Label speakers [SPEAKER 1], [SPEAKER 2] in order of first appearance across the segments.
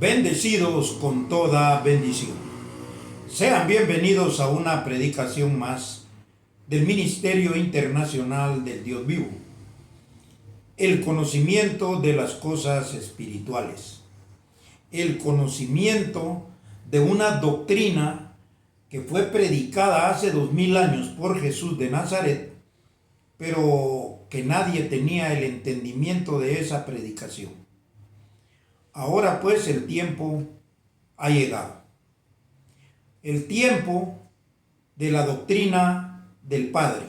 [SPEAKER 1] Bendecidos con toda bendición. Sean bienvenidos a una predicación más del Ministerio Internacional del Dios Vivo. El conocimiento de las cosas espirituales. El conocimiento de una doctrina que fue predicada hace 2000 años por Jesús de Nazaret, pero que nadie tenía el entendimiento de esa predicación. Ahora pues el tiempo ha llegado. El tiempo de la doctrina del Padre.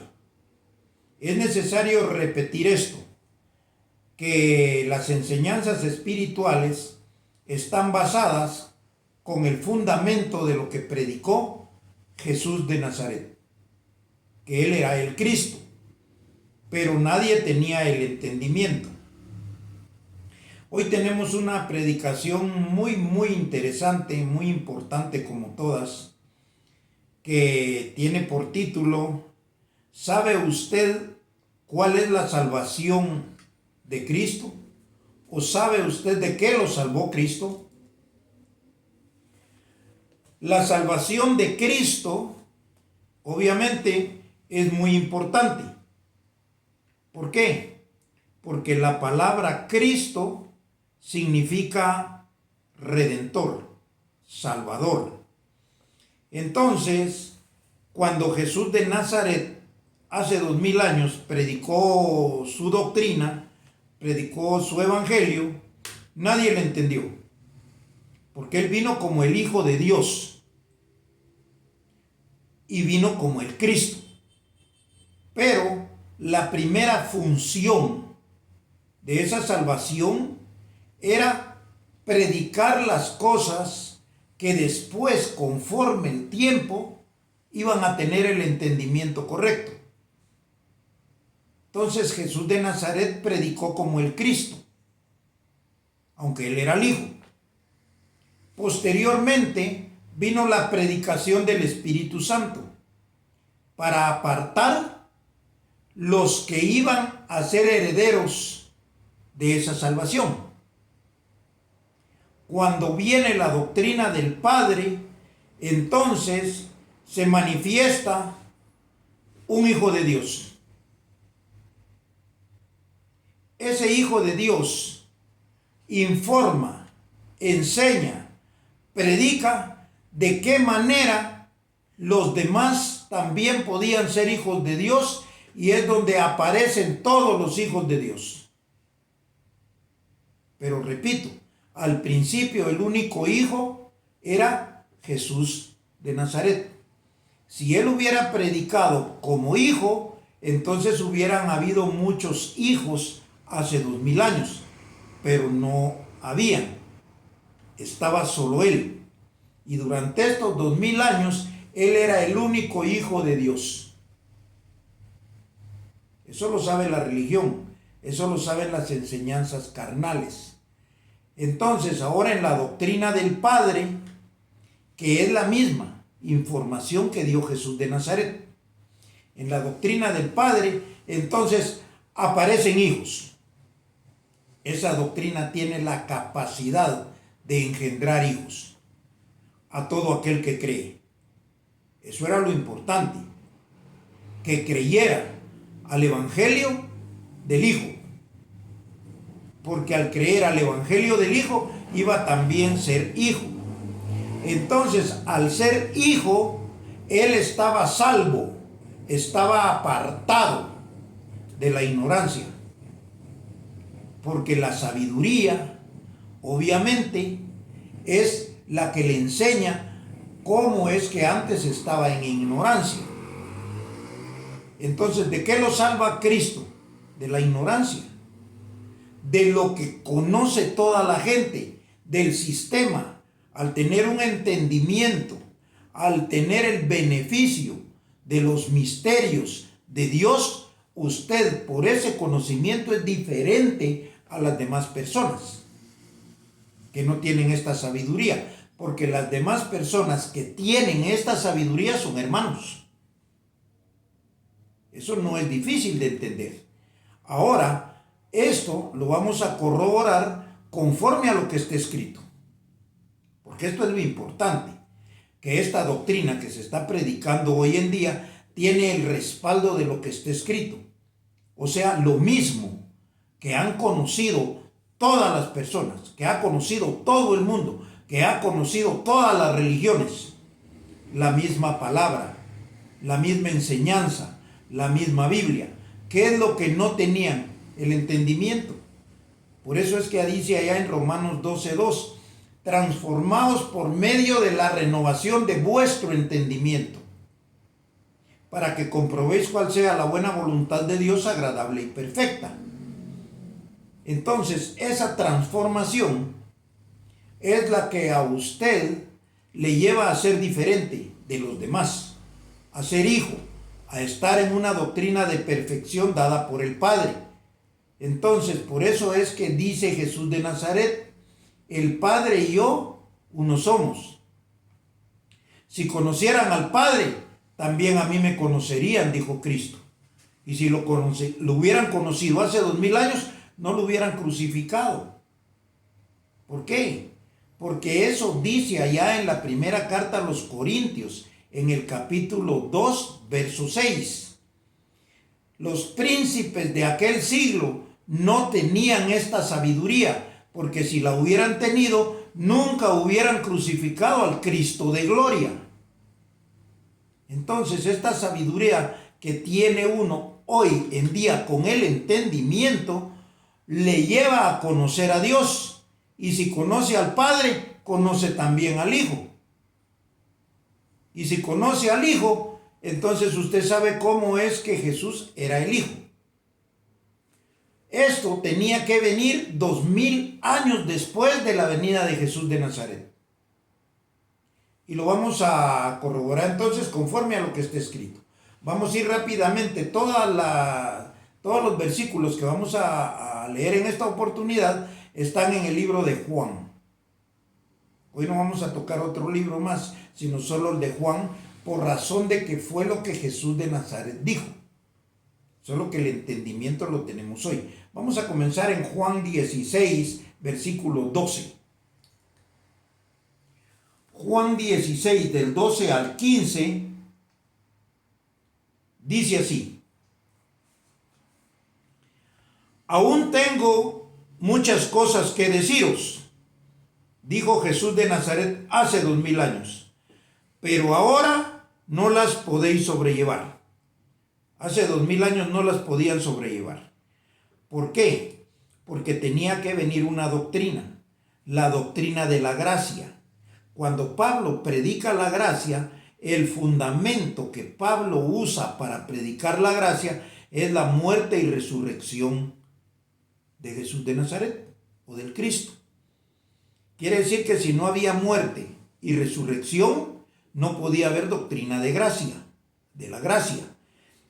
[SPEAKER 1] Es necesario repetir esto, que las enseñanzas espirituales están basadas con el fundamento de lo que predicó Jesús de Nazaret, que Él era el Cristo, pero nadie tenía el entendimiento. Hoy tenemos una predicación muy interesante, muy importante como todas, que tiene por título: ¿sabe usted cuál es la salvación de Cristo? ¿O sabe usted de qué lo salvó Cristo? La salvación de Cristo, obviamente, es muy importante. ¿Por qué? Porque la palabra Cristo significa redentor, salvador. Entonces, cuando Jesús de Nazaret hace 2000 años predicó su doctrina, predicó su evangelio, nadie le entendió, porque Él vino como el Hijo de Dios y vino como el Cristo. Pero la primera función de esa salvación era predicar las cosas que después, conforme el tiempo, iban a tener el entendimiento correcto. Entonces Jesús de Nazaret predicó como el Cristo, aunque Él era el Hijo. Posteriormente vino la predicación del Espíritu Santo para apartar los que iban a ser herederos de esa salvación. Cuando viene la doctrina del Padre, entonces se manifiesta un Hijo de Dios. Ese Hijo de Dios informa, enseña, predica de qué manera los demás también podían ser hijos de Dios, y es donde aparecen todos los hijos de Dios. Pero repito, al principio el único hijo era Jesús de Nazaret. Si Él hubiera predicado como hijo, entonces hubieran habido muchos hijos hace 2000 años, pero no habían. Estaba solo Él. Y durante estos 2000 años, Él era el único hijo de Dios. Eso lo sabe la religión, eso lo saben las enseñanzas carnales. Entonces, ahora en la doctrina del Padre, que es la misma información que dio Jesús de Nazaret, en la doctrina del Padre, entonces aparecen hijos. Esa doctrina tiene la capacidad de engendrar hijos a todo aquel que cree. Eso era lo importante, que creyera al Evangelio del Hijo. Porque al creer al Evangelio del Hijo, iba también a ser hijo. Entonces, al ser hijo, él estaba salvo, estaba apartado de la ignorancia. Porque la sabiduría, obviamente, es la que le enseña cómo es que antes estaba en ignorancia. Entonces, ¿de qué lo salva Cristo? De la ignorancia. De lo que conoce toda la gente, del sistema. Al tener un entendimiento, al tener el beneficio de los misterios de Dios, usted por ese conocimiento es diferente a las demás personas que no tienen esta sabiduría, porque las demás personas que tienen esta sabiduría son hermanos. Eso no es difícil de entender. Ahora, esto lo vamos a corroborar conforme a lo que está escrito. Porque esto es lo importante, que esta doctrina que se está predicando hoy en día tiene el respaldo de lo que está escrito. O sea, lo mismo que han conocido todas las personas, que ha conocido todo el mundo, que ha conocido todas las religiones, la misma palabra, la misma enseñanza, la misma Biblia. ¿Qué es lo que no tenían? El entendimiento. Por eso es que dice allá en Romanos 12:2, transformados por medio de la renovación de vuestro entendimiento, para que comprobéis cuál sea la buena voluntad de Dios, agradable y perfecta. Entonces, esa transformación es la que a usted le lleva a ser diferente de los demás, a ser hijo, a estar en una doctrina de perfección dada por el Padre. Entonces, por eso es que dice Jesús de Nazaret, el Padre y yo uno somos. Si conocieran al Padre, también a mí me conocerían, dijo Cristo. Y si lo hubieran conocido hace 2000 años, no lo hubieran crucificado. ¿Por qué? Porque eso dice allá en la primera carta a los Corintios, en el capítulo 2, verso 6. Los príncipes de aquel siglo no tenían esta sabiduría, porque si la hubieran tenido, nunca hubieran crucificado al Cristo de gloria. Entonces, esta sabiduría que tiene uno hoy en día con el entendimiento, le lleva a conocer a Dios. Y si conoce al Padre, conoce también al Hijo. Y si conoce al Hijo, entonces usted sabe cómo es que Jesús era el Hijo. Esto tenía que venir 2000 años después de la venida de Jesús de Nazaret. Y lo vamos a corroborar entonces conforme a lo que está escrito. Vamos a ir rápidamente. Todos los versículos que vamos a leer en esta oportunidad están en el libro de Juan. Hoy no vamos a tocar otro libro más, sino solo el de Juan, por razón de que fue lo que Jesús de Nazaret dijo. Solo que el entendimiento lo tenemos hoy. Vamos a comenzar en Juan 16, versículo 12. Juan 16, del 12 al 15, dice así: aún tengo muchas cosas que deciros, dijo Jesús de Nazaret hace 2000 años, pero ahora no las podéis sobrellevar. Hace 2000 años no las podían sobrellevar. ¿Por qué? Porque tenía que venir una doctrina, la doctrina de la gracia. Cuando Pablo predica la gracia, el fundamento que Pablo usa para predicar la gracia es la muerte y resurrección de Jesús de Nazaret o del Cristo. Quiere decir que si no había muerte y resurrección, no podía haber doctrina de gracia, de la gracia.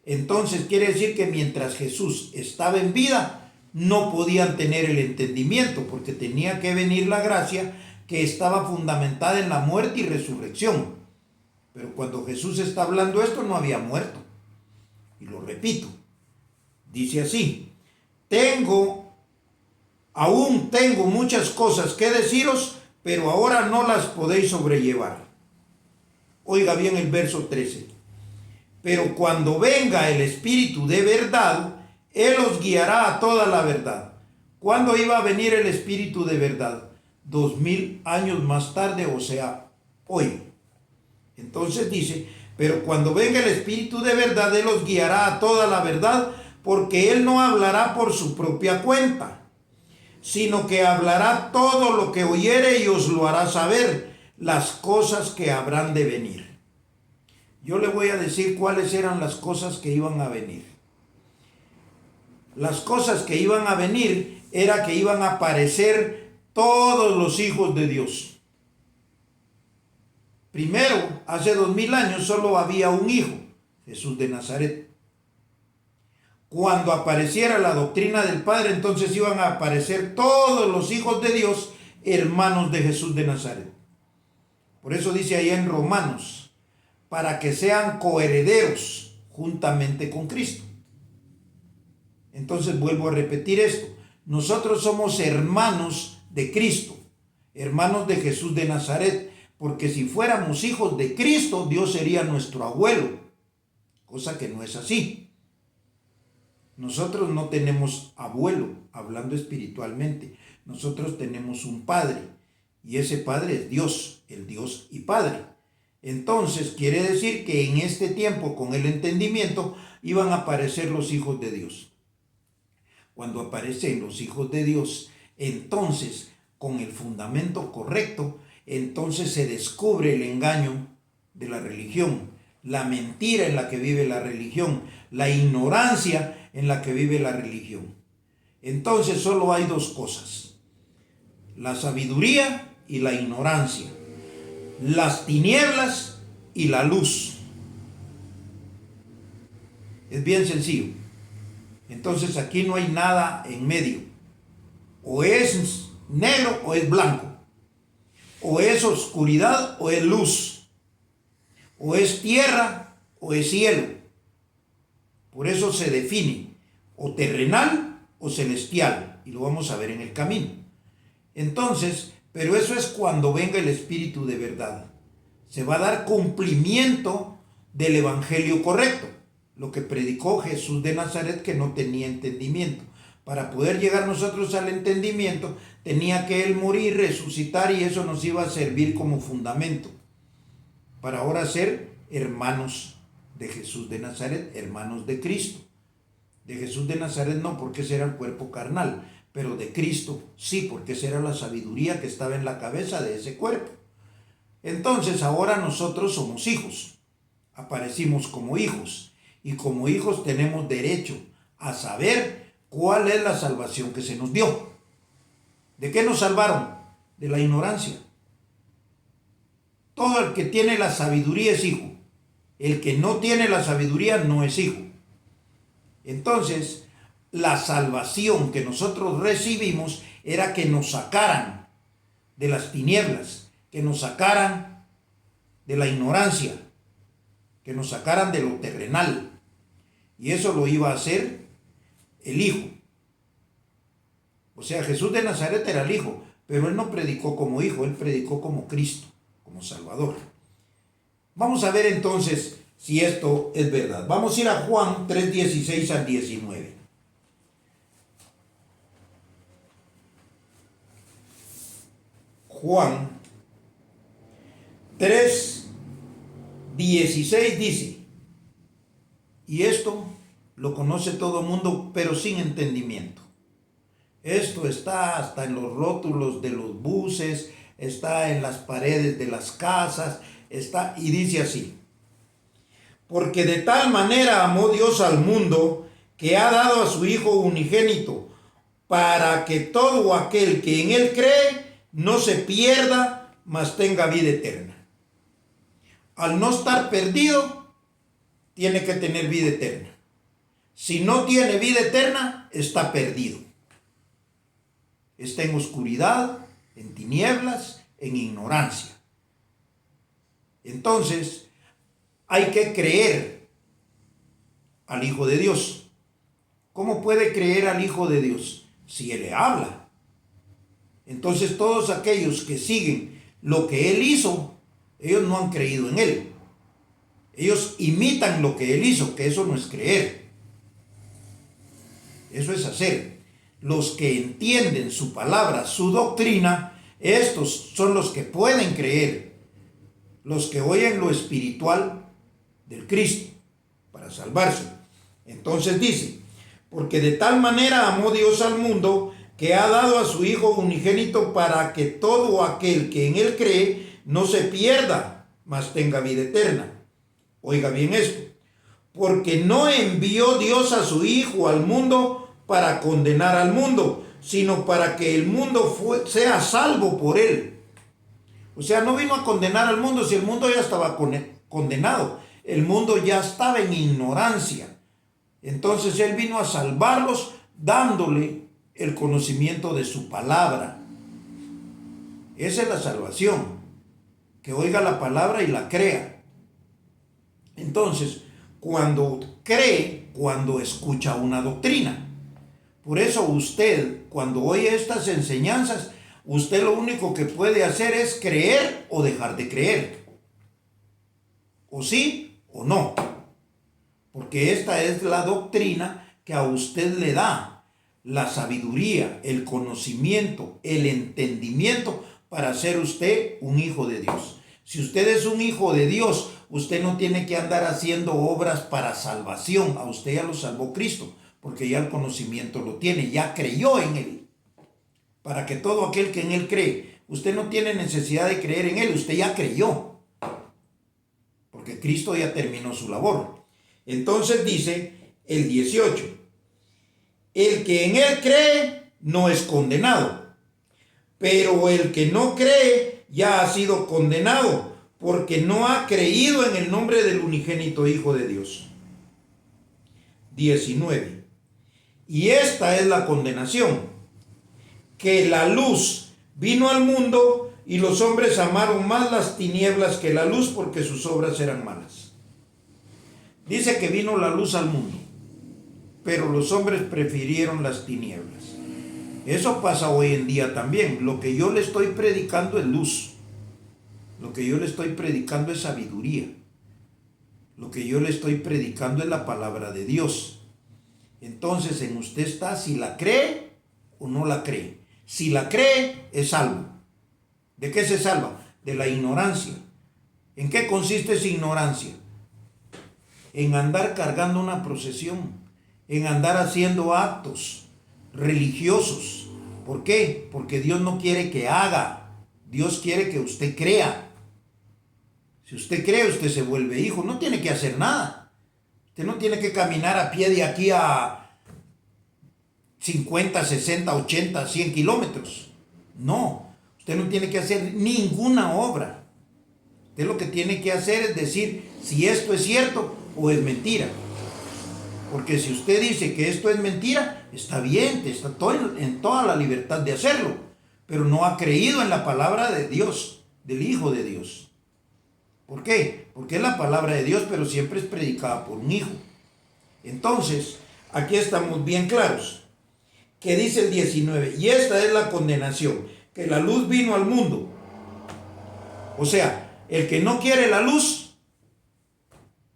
[SPEAKER 1] Entonces quiere decir que mientras Jesús estaba en vida, no podían tener el entendimiento, porque tenía que venir la gracia que estaba fundamentada en la muerte y resurrección. Pero cuando Jesús está hablando esto, no había muerto. Y lo repito, dice así: aún tengo muchas cosas que deciros, pero ahora no las podéis sobrellevar. Oiga bien el verso 13. Pero cuando venga el Espíritu de verdad, Él os guiará a toda la verdad. ¿Cuándo iba a venir el Espíritu de verdad? 2000 años más tarde, o sea, hoy. Entonces dice: pero cuando venga el Espíritu de verdad, Él os guiará a toda la verdad, porque Él no hablará por su propia cuenta, sino que hablará todo lo que oyere y os lo hará saber, las cosas que habrán de venir. Yo le voy a decir cuáles eran las cosas que iban a venir. Las cosas que iban a venir era que iban a aparecer todos los hijos de Dios. Primero, hace 2000 años solo había un hijo, Jesús de Nazaret. Cuando apareciera la doctrina del Padre, entonces iban a aparecer todos los hijos de Dios, hermanos de Jesús de Nazaret. Por eso dice ahí en Romanos: para que sean coherederos juntamente con Cristo. Entonces vuelvo a repetir esto: nosotros somos hermanos de Cristo, hermanos de Jesús de Nazaret, porque si fuéramos hijos de Cristo, Dios sería nuestro abuelo, cosa que no es así. Nosotros no tenemos abuelo, hablando espiritualmente. Nosotros tenemos un Padre, y ese Padre es Dios, el Dios y Padre. Entonces quiere decir que en este tiempo, con el entendimiento, iban a aparecer los hijos de Dios. Cuando aparecen los hijos de Dios, entonces, con el fundamento correcto, entonces se descubre el engaño de la religión, la mentira en la que vive la religión, la ignorancia en la que vive la religión. Entonces solo hay dos cosas: la sabiduría y la ignorancia, las tinieblas y la luz. Es bien sencillo. Entonces aquí no hay nada en medio. O es negro o es blanco. O es oscuridad o es luz. O es tierra o es cielo. Por eso se define o terrenal o celestial. Y lo vamos a ver en el camino. Entonces, pero eso es cuando venga el Espíritu de verdad. Se va a dar cumplimiento del evangelio correcto. Lo que predicó Jesús de Nazaret, que no tenía entendimiento. Para poder llegar nosotros al entendimiento, tenía que Él morir, resucitar, y eso nos iba a servir como fundamento para ahora ser hermanos de Jesús de Nazaret, hermanos de Cristo. De Jesús de Nazaret no, porque ese era el cuerpo carnal, pero de Cristo sí, porque esa era la sabiduría que estaba en la cabeza de ese cuerpo. Entonces ahora nosotros somos hijos, aparecimos como hijos, y como hijos tenemos derecho a saber cuál es la salvación que se nos dio. ¿De qué nos salvaron? De la ignorancia. Todo el que tiene la sabiduría es hijo. El que no tiene la sabiduría no es hijo. Entonces, la salvación que nosotros recibimos era que nos sacaran de las tinieblas, que nos sacaran de la ignorancia, que nos sacaran de lo terrenal. Y eso lo iba a hacer el Hijo. O sea, Jesús de Nazaret era el Hijo, pero Él no predicó como Hijo, Él predicó como Cristo, como Salvador. Vamos a ver entonces si esto es verdad. Vamos a ir a Juan 3:16 al 19. Juan 3:16 dice: y esto lo conoce todo el mundo, pero sin entendimiento. Esto está hasta en los rótulos de los buses, está en las paredes de las casas, está, y dice así: porque de tal manera amó Dios al mundo, que ha dado a su Hijo unigénito, para que todo aquel que en Él cree no se pierda, mas tenga vida eterna. Al no estar perdido, tiene que tener vida eterna. Si no tiene vida eterna, está perdido. Está en oscuridad, en tinieblas, en ignorancia. Entonces, hay que creer al Hijo de Dios. ¿Cómo puede creer al Hijo de Dios? Si Él le habla. Entonces, todos aquellos que siguen lo que Él hizo, ellos no han creído en Él. Ellos imitan lo que Él hizo, que eso no es creer. Eso es hacer. Los que entienden su palabra, su doctrina, estos son los que pueden creer. Los que oyen lo espiritual del Cristo para salvarse. Entonces dice: porque de tal manera amó Dios al mundo, que ha dado a su Hijo unigénito, para que todo aquel que en Él cree no se pierda, mas tenga vida eterna. Oiga bien esto: porque no envió Dios a su Hijo al mundo para condenar al mundo, sino para que el mundo sea salvo por Él. O sea, no vino a condenar al mundo, si el mundo ya estaba condenado. El mundo ya estaba en ignorancia. Entonces Él vino a salvarlos dándole el conocimiento de su palabra. Esa es la salvación. Que oiga la palabra y la crea. Entonces, cuando cree, cuando escucha una doctrina. Por eso usted, cuando oye estas enseñanzas, Usted lo único que puede hacer es creer o dejar de creer. O sí o no. Porque esta es la doctrina que a usted le da la sabiduría, el conocimiento, el entendimiento para ser usted un hijo de Dios. Si usted es un hijo de Dios, usted no tiene que andar haciendo obras para salvación. A usted ya lo salvó Cristo, porque ya el conocimiento lo tiene, ya creyó en Él. Para que todo aquel que en Él cree, usted no tiene necesidad de creer en Él, usted ya creyó. Porque Cristo ya terminó su labor. Entonces dice el 18, el que en Él cree no es condenado, pero el que no cree ya ha sido condenado, porque no ha creído en el nombre del unigénito Hijo de Dios. 19. Y esta es la condenación, que la luz vino al mundo y los hombres amaron más las tinieblas que la luz, porque sus obras eran malas. Dice que vino la luz al mundo, pero los hombres prefirieron las tinieblas. Eso pasa hoy en día también. Lo que yo le estoy predicando es luz. Lo que yo le estoy predicando es sabiduría. Lo que yo le estoy predicando es la palabra de Dios. Entonces en usted está si la cree o no la cree. Si la cree, es salvo. ¿De qué se salva? De la ignorancia. ¿En qué consiste esa ignorancia? En andar cargando una procesión, en andar haciendo actos religiosos. ¿Por qué? Porque Dios no quiere que haga, Dios quiere que usted crea. Si usted cree, usted se vuelve hijo, no tiene que hacer nada. Usted no tiene que caminar a pie de aquí a 50, 60, 80, 100 kilómetros. No, usted no tiene que hacer ninguna obra. Usted lo que tiene que hacer es decir si esto es cierto o es mentira. Porque si usted dice que esto es mentira, está bien, está en toda la libertad de hacerlo, pero no ha creído en la palabra de Dios, del Hijo de Dios. ¿Por qué? Porque es la palabra de Dios, pero siempre es predicada por un hijo. Entonces, aquí estamos bien claros. Que dice el 19, y esta es la condenación, que la luz vino al mundo. O sea, el que no quiere la luz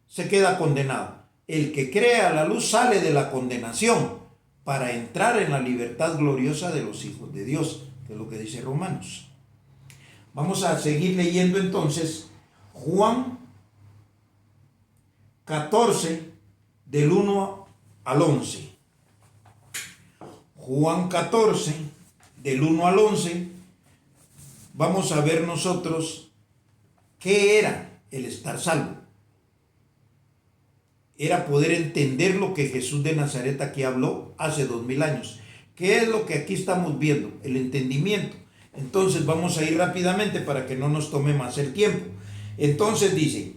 [SPEAKER 1] se queda condenado. El que cree a la luz sale de la condenación para entrar en la libertad gloriosa de los hijos de Dios, que es lo que dice Romanos. Vamos a seguir leyendo entonces Juan 14, del 1 al 11. Juan 14, del 1 al 11, vamos a ver nosotros qué era el estar salvo. Era poder entender lo que Jesús de Nazaret aquí habló hace 2000 años. ¿Qué es lo que aquí estamos viendo? El entendimiento. Entonces vamos a ir rápidamente para que no nos tome más el tiempo. Entonces dice,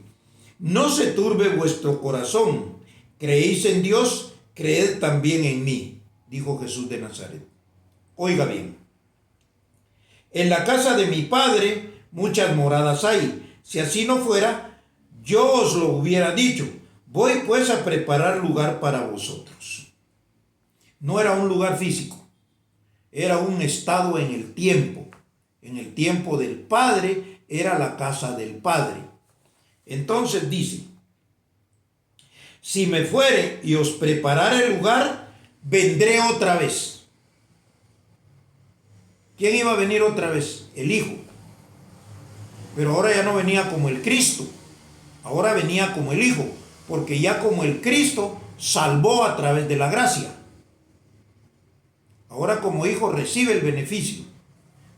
[SPEAKER 1] no se turbe vuestro corazón, creéis en Dios, creed también en mí, dijo Jesús de Nazaret. Oiga bien, en la casa de mi Padre muchas moradas hay. Si así no fuera, yo os lo hubiera dicho. Voy pues a preparar lugar para vosotros. No era un lugar físico, era un estado en el tiempo. En el tiempo del Padre era la casa del Padre. Entonces dice, si me fuere y os preparare el lugar, vendré otra vez. ¿Quién iba a venir otra vez? El Hijo. Pero ahora ya no venía como el Cristo, ahora venía como el Hijo, porque ya como el Cristo salvó a través de la gracia. Ahora como hijo recibe el beneficio,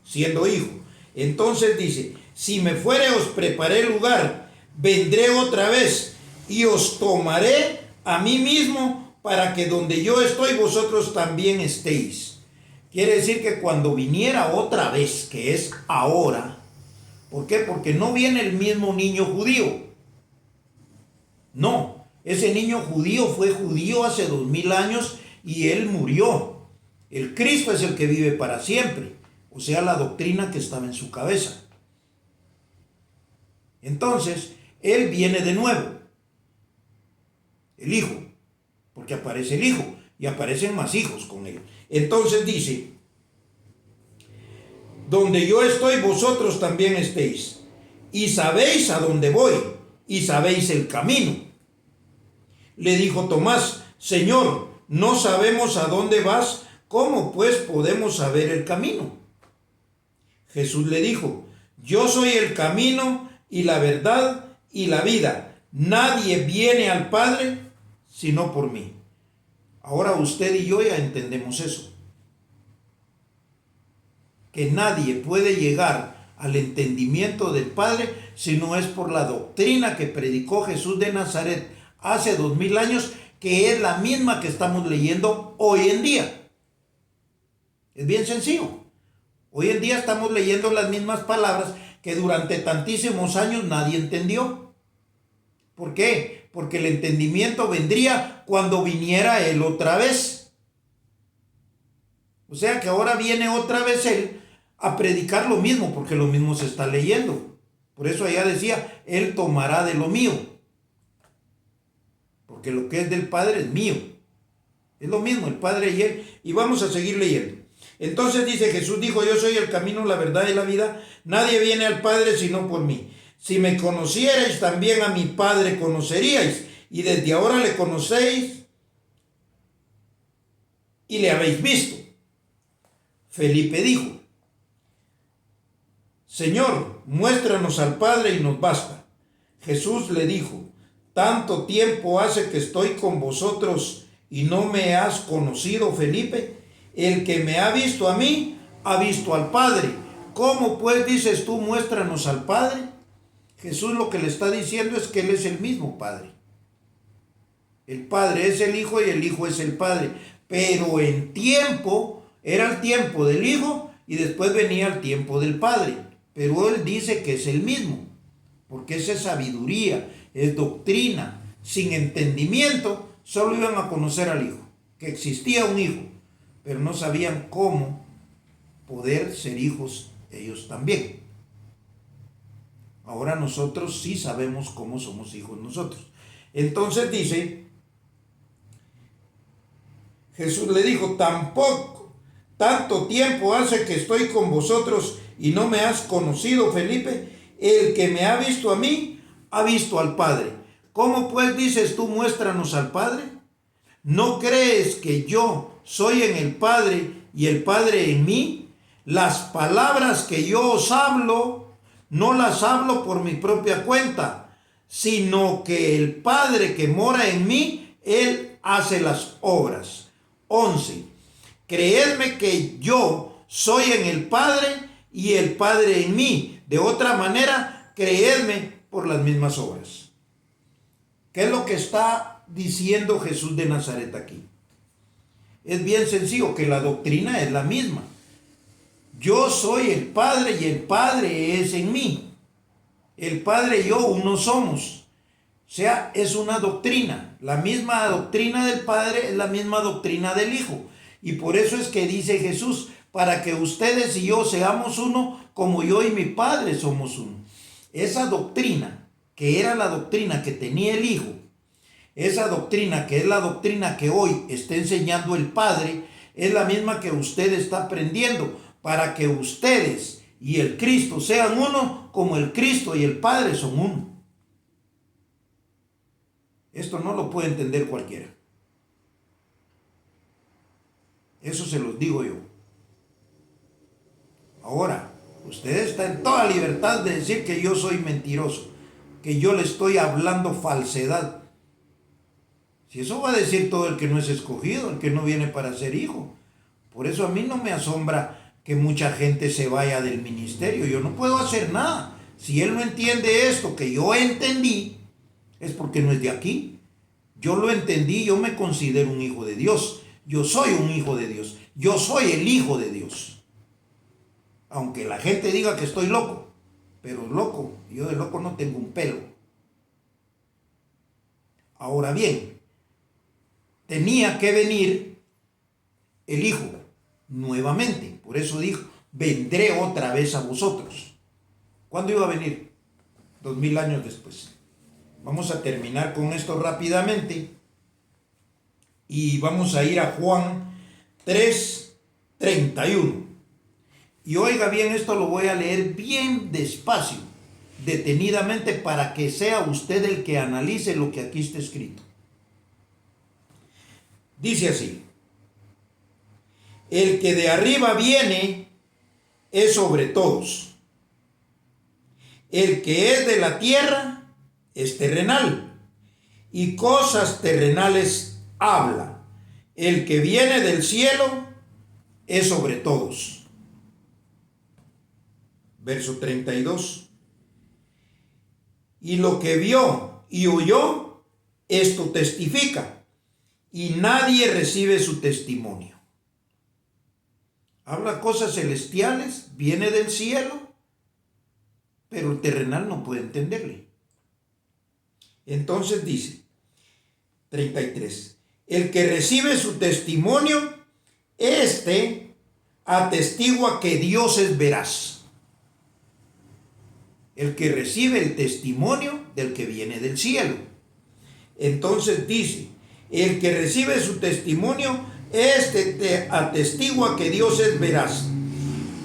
[SPEAKER 1] siendo hijo. Entonces dice, si me fuere os preparé el lugar, vendré otra vez y os tomaré a mí mismo para que donde yo estoy vosotros también estéis. Quiere decir que cuando viniera otra vez, que es ahora, ¿por qué? Porque no viene el mismo niño judío. No, ese niño judío fue judío hace 2000 años y él murió. El Cristo es el que vive para siempre, o sea, la doctrina que estaba en su cabeza. Entonces, él viene de nuevo, el Hijo, porque aparece el Hijo y aparecen más hijos con él. Entonces dice, donde yo estoy, vosotros también estéis. Y sabéis a dónde voy, y sabéis el camino. Le dijo Tomás: Señor, no sabemos a dónde vas, ¿cómo pues podemos saber el camino? Jesús le dijo: Yo soy el camino y la verdad y la vida. Nadie viene al Padre sino por mí. Ahora usted y yo ya entendemos eso. Que nadie puede llegar al entendimiento del Padre si no es por la doctrina que predicó Jesús de Nazaret hace 2000 años, que es la misma que estamos leyendo hoy en día. Es bien sencillo. Hoy en día estamos leyendo las mismas palabras que durante tantísimos años nadie entendió. ¿Por qué? Porque el entendimiento vendría cuando viniera Él otra vez. O sea que ahora viene otra vez Él a predicar lo mismo, porque lo mismo se está leyendo. Por eso allá decía: Él tomará de lo mío, porque lo que es del Padre es mío. Es lo mismo, el Padre y Él. Y vamos a seguir leyendo. Entonces dice: Jesús dijo: Yo soy el camino, la verdad y la vida. Nadie viene al Padre sino por mí. Si me conocierais, también a mi Padre conoceríais. Y desde ahora le conocéis y le habéis visto. Felipe dijo: Señor, muéstranos al Padre y nos basta. Jesús le dijo: ¿Tanto tiempo hace que estoy con vosotros y no me has conocido, Felipe? El que me ha visto a mí, ha visto al Padre. ¿Cómo pues dices tú: muéstranos al Padre? Jesús lo que le está diciendo es que Él es el mismo Padre. El Padre es el Hijo y el Hijo es el Padre. Pero en tiempo, era el tiempo del Hijo y después venía el tiempo del Padre. Pero Él dice que es el mismo, porque esa es sabiduría, es doctrina. Sin entendimiento, solo iban a conocer al Hijo, que existía un Hijo, pero no sabían cómo poder ser hijos ellos también. Ahora nosotros sí sabemos cómo somos hijos nosotros. Entonces dice, Jesús le dijo: tanto tiempo hace que estoy con vosotros y no me has conocido, Felipe. El que me ha visto a mí, ha visto al Padre. ¿Cómo pues dices tú: muéstranos al Padre? ¿No crees que yo soy en el Padre y el Padre en mí? Las palabras que yo os hablo, no las hablo por mi propia cuenta, sino que el Padre que mora en mí, Él hace las obras. 11. Creedme que yo soy en el Padre y el Padre en mí. De otra manera, creedme por las mismas obras. ¿Qué es lo que está diciendo Jesús de Nazaret aquí? Es bien sencillo, que la doctrina es la misma. Yo soy el Padre y el Padre es en mí. El Padre y yo uno somos. O sea, es una doctrina. La misma doctrina del Padre es la misma doctrina del Hijo. Y por eso es que dice Jesús: para que ustedes y yo seamos uno, como yo y mi Padre somos uno. Esa doctrina, que era la doctrina que tenía el Hijo, esa doctrina que es la doctrina que hoy está enseñando el Padre, es la misma que usted está aprendiendo, para que ustedes y el Cristo sean uno, como el Cristo y el Padre son uno. Esto no lo puede entender cualquiera. Eso se los digo yo. Ahora, usted está en toda libertad de decir que yo soy mentiroso, que yo le estoy hablando falsedad. Si eso va a decir todo el que no es escogido, el que no viene para ser hijo. Por eso a mí no me asombra que mucha gente se vaya del ministerio. Yo no puedo hacer nada. Si él no entiende esto que yo entendí, es porque no es de aquí. Yo lo entendí, yo me considero un hijo de Dios. Yo soy un hijo de Dios. Yo soy el hijo de Dios. Aunque la gente diga que estoy loco, pero loco, yo de loco no tengo un pelo. Ahora bien, tenía que venir el Hijo nuevamente. Por eso dijo: vendré otra vez a vosotros. ¿Cuándo iba a venir? 2000 años después. Vamos a terminar con esto rápidamente y vamos a ir a Juan 3:31. Y oiga bien, esto lo voy a leer bien despacio, detenidamente, para que sea usted el que analice lo que aquí está escrito. Dice así: el que de arriba viene es sobre todos. El que es de la tierra es terrenal, y cosas terrenales habla. El que viene del cielo es sobre todos. Verso 32. Y lo que vio y oyó, esto testifica, y nadie recibe su testimonio. Habla cosas celestiales, viene del cielo, pero el terrenal no puede entenderle. Entonces dice, 33, el que recibe su testimonio, este atestigua que Dios es veraz. El que recibe el testimonio del que viene del cielo. Entonces dice, el que recibe su testimonio, este te atestigua que Dios es veraz,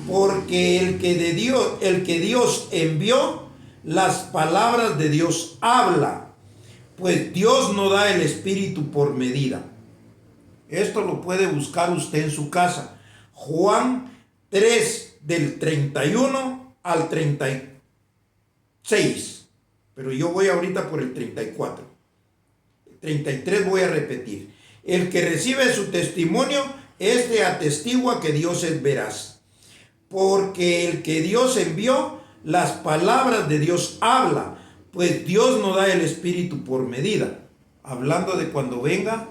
[SPEAKER 1] porque el que Dios envió, las palabras de Dios habla, pues Dios no da el Espíritu por medida. Esto lo puede buscar usted en su casa. Juan 3, del 31 al 36. Pero yo voy ahorita por el 34. 33 voy a repetir. El que recibe su testimonio, este atestigua que Dios es veraz. Porque el que Dios envió, las palabras de Dios habla, pues Dios no da el Espíritu por medida. Hablando de cuando venga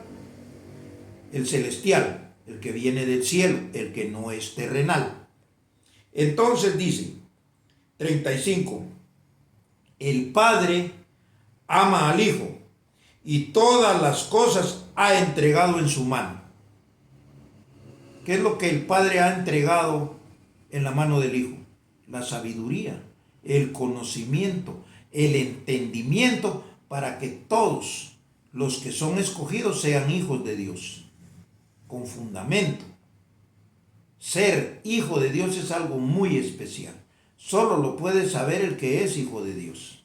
[SPEAKER 1] el celestial, el que viene del cielo, el que no es terrenal. Entonces dice, 35, el Padre ama al Hijo y todas las cosas ha entregado en su mano. ¿Qué es lo que el Padre ha entregado en la mano del Hijo? La sabiduría, el conocimiento, el entendimiento, para que todos los que son escogidos sean hijos de Dios, con fundamento. Ser hijo de Dios es algo muy especial. Solo lo puede saber el que es hijo de Dios.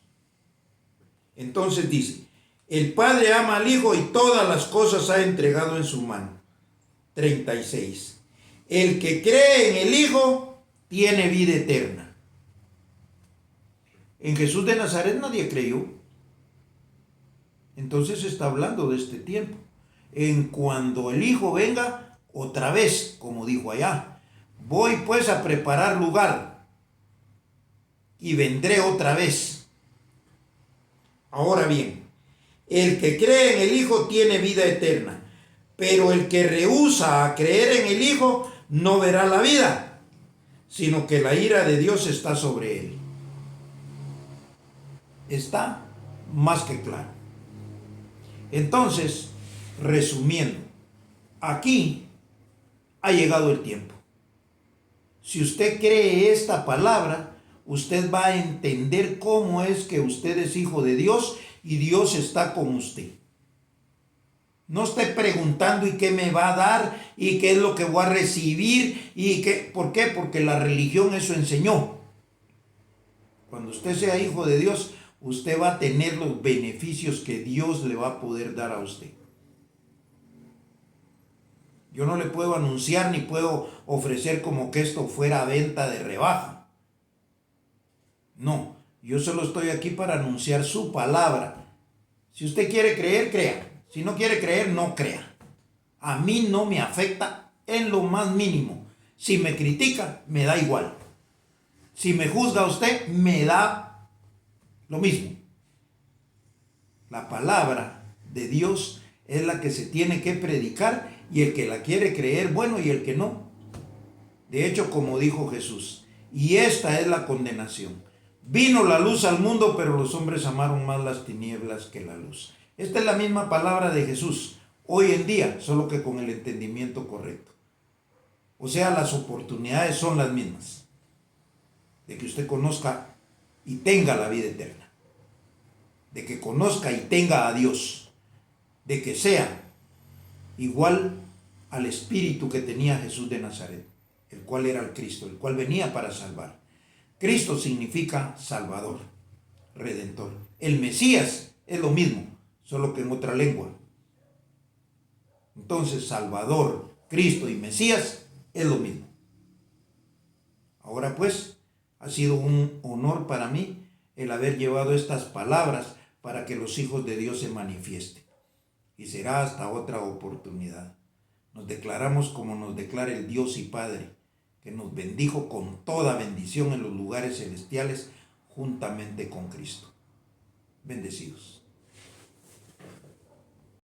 [SPEAKER 1] Entonces dice, el Padre ama al Hijo y todas las cosas ha entregado en su mano. 36. El que cree en el Hijo tiene vida eterna. En Jesús de Nazaret nadie creyó. Entonces está hablando de este tiempo. En cuando el Hijo venga otra vez, como dijo allá, voy pues a preparar lugar y vendré otra vez. Ahora bien, el que cree en el Hijo tiene vida eterna, pero el que rehúsa a creer en el Hijo no verá la vida, sino que la ira de Dios está sobre él. Está más que claro. Entonces, resumiendo, aquí ha llegado el tiempo. Si usted cree esta palabra, usted va a entender cómo es que usted es hijo de Dios y Dios está con usted. No esté preguntando y qué me va a dar y qué es lo que voy a recibir y qué. ¿Por qué? Porque la religión eso enseñó. Cuando usted sea hijo de Dios, usted va a tener los beneficios que Dios le va a poder dar a usted. Yo no le puedo anunciar ni puedo ofrecer como que esto fuera venta de rebaja. No, yo solo estoy aquí para anunciar su palabra. Si usted quiere creer, crea. Si no quiere creer, no crea. A mí no me afecta en lo más mínimo. Si me critica, me da igual. Si me juzga usted, me da lo mismo. La palabra de Dios es la que se tiene que predicar y el que la quiere creer, bueno, y el que no. De hecho, como dijo Jesús, y esta es la condenación. Vino la luz al mundo, pero los hombres amaron más las tinieblas que la luz. Esta es la misma palabra de Jesús hoy en día, solo que con el entendimiento correcto. O sea, las oportunidades son las mismas. De que usted conozca y tenga la vida eterna. De que conozca y tenga a Dios. De que sea igual al espíritu que tenía Jesús de Nazaret. el cual era el Cristo, el cual venía para salvar. Cristo significa Salvador, Redentor. El Mesías es lo mismo, solo que en otra lengua. Entonces, Salvador, Cristo y Mesías es lo mismo. Ahora pues, ha sido un honor para mí el haber llevado estas palabras para que los hijos de Dios se manifiesten. Y será hasta otra oportunidad. Nos declaramos como nos declara el Dios y Padre, que nos bendijo con toda bendición en los lugares celestiales juntamente con Cristo. Bendecidos.